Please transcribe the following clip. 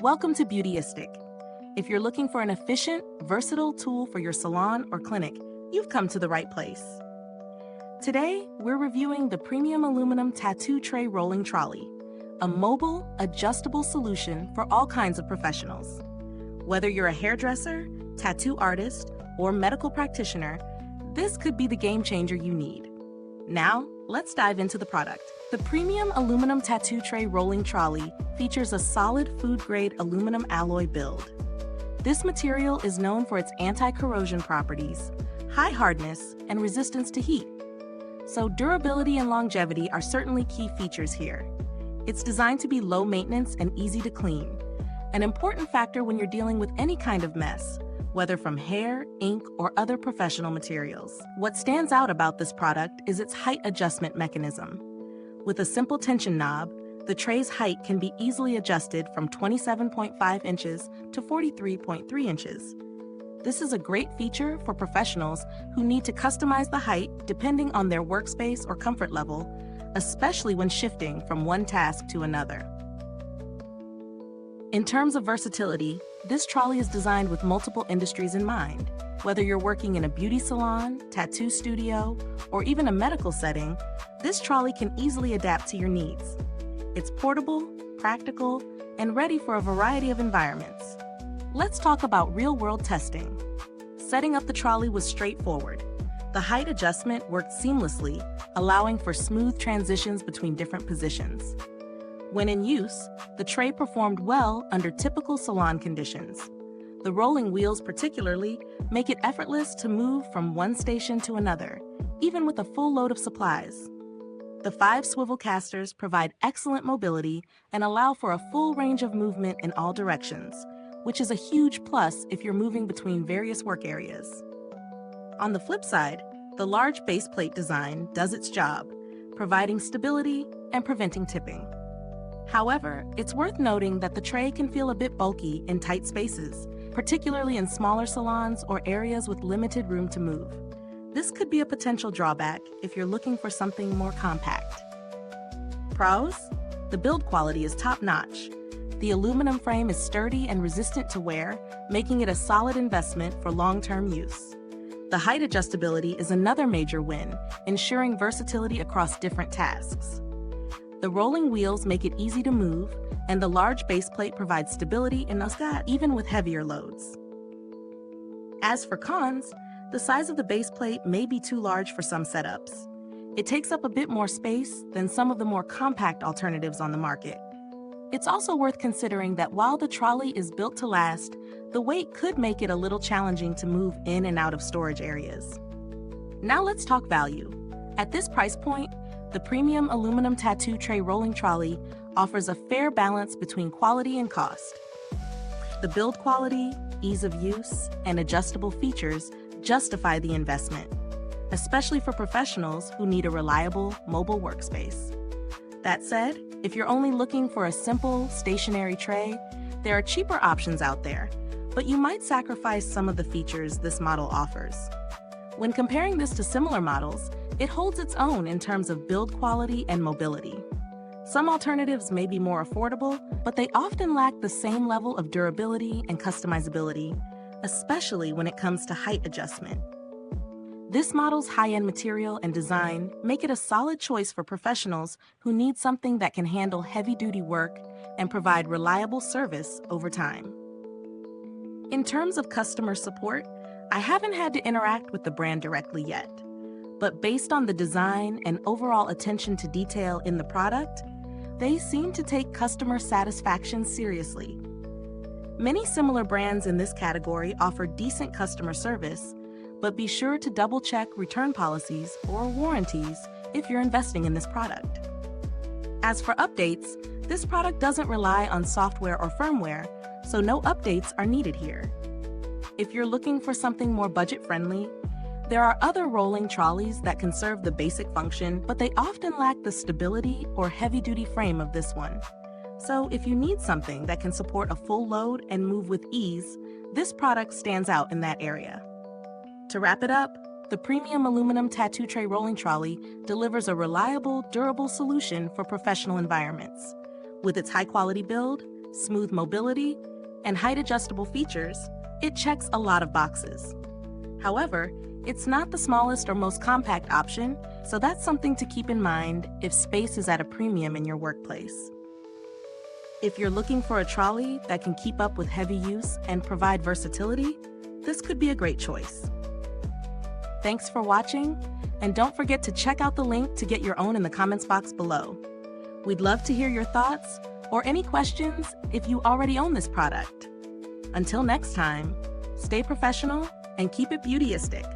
Welcome to Beautyistic. If you're looking for an efficient, versatile tool for your salon or clinic, you've come to the right place. Today, we're reviewing the premium aluminum tattoo tray rolling trolley, a mobile, adjustable solution for all kinds of professionals. Whether you're a hairdresser, tattoo artist, or medical practitioner, this could be the game changer you need. Now, let's dive into the product. The premium aluminum tattoo tray rolling trolley features a solid food-grade aluminum alloy build. This material is known for its anti-corrosion properties, high hardness, and resistance to heat. So durability and longevity are certainly key features here. It's designed to be low maintenance and easy to clean, an important factor when you're dealing with any kind of mess, whether from hair, ink, or other professional materials. What stands out about this product is its height adjustment mechanism. With a simple tension knob, the tray's height can be easily adjusted from 27.5 inches to 43.3 inches. This is a great feature for professionals who need to customize the height depending on their workspace or comfort level, especially when shifting from one task to another. In terms of versatility, this trolley is designed with multiple industries in mind. Whether you're working in a beauty salon, tattoo studio, or even a medical setting, this trolley can easily adapt to your needs. It's portable, practical, and ready for a variety of environments. Let's talk about real-world testing. Setting up the trolley was straightforward. The height adjustment worked seamlessly, allowing for smooth transitions between different positions. When in use, the tray performed well under typical salon conditions. The rolling wheels particularly make it effortless to move from one station to another, even with a full load of supplies. The 5 swivel casters provide excellent mobility and allow for a full range of movement in all directions, which is a huge plus if you're moving between various work areas. On the flip side, the large base plate design does its job, providing stability and preventing tipping. However, it's worth noting that the tray can feel a bit bulky in tight spaces, particularly in smaller salons or areas with limited room to move. This could be a potential drawback if you're looking for something more compact. Pros? The build quality is top-notch. The aluminum frame is sturdy and resistant to wear, making it a solid investment for long-term use. The height adjustability is another major win, ensuring versatility across different tasks. The rolling wheels make it easy to move, and the large base plate provides stability in the even with heavier loads. As for cons, the size of the base plate may be too large for some setups. It takes up a bit more space than some of the more compact alternatives on the market. It's also worth considering that while the trolley is built to last, the weight could make it a little challenging to move in and out of storage areas. Now let's talk value. At this price point, the premium aluminum tattoo tray rolling trolley offers a fair balance between quality and cost. The build quality, ease of use, and adjustable features justify the investment, especially for professionals who need a reliable mobile workspace. That said, if you're only looking for a simple, stationary tray, there are cheaper options out there, but you might sacrifice some of the features this model offers. When comparing this to similar models, it holds its own in terms of build quality and mobility. Some alternatives may be more affordable, but they often lack the same level of durability and customizability, especially when it comes to height adjustment. This model's high-end material and design make it a solid choice for professionals who need something that can handle heavy-duty work and provide reliable service over time. In terms of customer support, I haven't had to interact with the brand directly yet, but based on the design and overall attention to detail in the product, they seem to take customer satisfaction seriously. Many similar brands in this category offer decent customer service, but be sure to double-check return policies or warranties if you're investing in this product. As for updates, this product doesn't rely on software or firmware, so no updates are needed here. If you're looking for something more budget-friendly, there are other rolling trolleys that can serve the basic function, but they often lack the stability or heavy-duty frame of this one. So if you need something that can support a full load and move with ease, this product stands out in that area. To wrap it up, the premium aluminum tattoo tray rolling trolley delivers a reliable, durable solution for professional environments. With its high-quality build, smooth mobility, and height-adjustable features, it checks a lot of boxes. However, it's not the smallest or most compact option, so that's something to keep in mind if space is at a premium in your workplace. If you're looking for a trolley that can keep up with heavy use and provide versatility, this could be a great choice. Thanks for watching, and don't forget to check out the link to get your own in the comments box below. We'd love to hear your thoughts or any questions if you already own this product. Until next time, stay professional and keep it beautyistic.